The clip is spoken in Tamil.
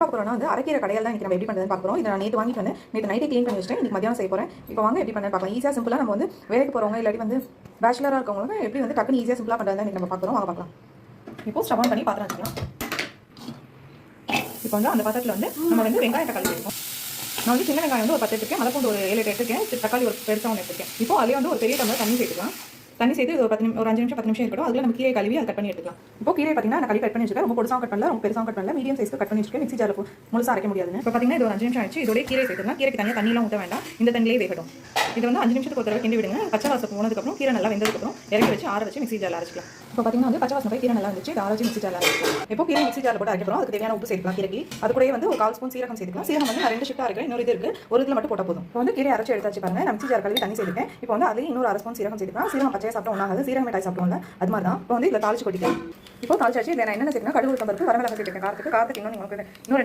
பார்க்குறோம்னா வந்து அரைக்கீரை கடையில் தான் இன்றைக்கி நம்ம எப்படி பண்ணுறதுன்னு பார்க்குறோம். இதை நான் நேற்று வாங்கிட்டு வந்து நேற்று நைட்டே க்ளீன் பண்ணி வச்சிட்டேன். இன்றைக்கி மதியானம் செய்ய போகிறேன். இப்போ வாங்க எப்படி பண்ணுறது பார்க்கலாம். ஈஸியாக சிம்பிளாக நம்ம வந்து வேலைக்கு போகிறவங்க இல்லாட்டி வந்து பேச்சுலராக இருக்கவங்களுக்கு எப்படி வந்து டக்குன்னு ஈஸியாக சிம்பிளாக பண்ணுறது தான் நம்ம பார்க்குறோம். வாங்க பார்க்கலாம். இப்போ ஸ்டவ் ஆன் பண்ணி பாத்திரம் வச்சுக்கலாம். இப்போ வந்து அந்த பாத்திரத்தில் வந்து நம்ம வந்து வெங்காயம் தக்காளி எடுப்போம். நான் வந்து சின்ன வெங்காயம் வந்து ஒரு 10 எடுத்துருக்கேன், மலைப்பூண்டு ஒரு 7 எடுத்துருக்கேன், தக்காளி ஒரு பெருசாக ஒன்று எடுத்துருக்கேன். இப்போ அதிலே வந்து ஒரு பெரிய டம்ளர் தண்ணி சேர்த்துக்கலாம். தண்ணி சேர்த்து ஒரு 5 நிமிஷம் 10 நிமிஷம் இருக்கட்டும். அதில் நம்ம கீரை கழுவி அதை கட் பண்ணி எடுத்துக்கலாம். இப்போ கீரை பார்த்தீங்கன்னா நான் கட் பண்ணி வச்சிருக்கேன். ரொம்ப பொடுசாக கட் பண்ணல, ரொம்ப பெருசாக கட் பண்ணல, மீடியம் சைஸ்க்கு கட் பண்ணி வச்சிருக்கேன். மிக்ஸி ஜாரில் முழுசாக அரைக்க முடியாதுன்னு. இப்போ பார்த்தீங்கன்னா இது ஒரு 5 நிமிஷம் ஆயிடுச்சு. இதோட கீரை சேர்த்துக்கலாம். கீரைக்கு தனியாக தண்ணியெல்லாம் ஊற்ற வேண்டாம், இந்த தண்ணியிலே வேகட்டும். இது வந்து 5 நிமிஷத்துக்கு ஒரு தடவை கிண்டி விடுங்க. பச்சை வாசம் போனதுக்கப்புறம் கீரை நல்லா வெந்ததுக்கப்புறம் இறக்கி வச்சு ஆற வச்சு மிக்ஸி ஜாரில் அரைச்சிக்கலாம். இப்போ பார்த்தீங்கன்னா வந்து பச்சை வாசம் போய் கீரை நல்லா வந்துச்சு, ஆற வச்சு மிக்ஸி ஜாரில் அரைச்சிக்கலாம். இப்போ கீரை மிக்ஸி ஜாரில் போட்டு அரைக்கிறோம். அதுக்கு தேவையான உப்பு சேர்த்துக்கலாம். கீரைக்கு அது கூட வந்து ஒரு 1/4 ஸ்பூன் சீரகம் சேர்த்துக்கலாம். சீரகம் வந்து நான் 2 ஷிஃப்ட்டாக இருக்கிறேன், இன்னொரு இது இருக்குது, ஒரு இதில் மட்டும் போட்டால் போதும். இப்போ வந்து கீரை அரைச்சி எடுத்தாச்சு பாருங்க. நான் மிக்ஸி ஜார் கழுவி தண்ணி சேர்த்துட்டேன். இப்போ வந்து அதில் இன்னொரு 1/2 ஸ்பூன் சீரகம் சேர்த்துக்கலாம். சீரகம் பச்சையாக சாப்பிட்டா ஒன்றாகாது, சீரகம் மிட்டாய் சாப்பிடுவோம்ல அது மாதிரி தான். இப்போ வந்து இதில் தாளிச்சு கொட்டிக்கலாம். இப்போ தாளிச்சாச்சு. இதில் நான் என்ன சேர்த்துனா கடுகு உளுத்தம் பருப்பு வரமிளகாய் சேர்த்துக்கேன். காரத்துக்கு இன்னும் 2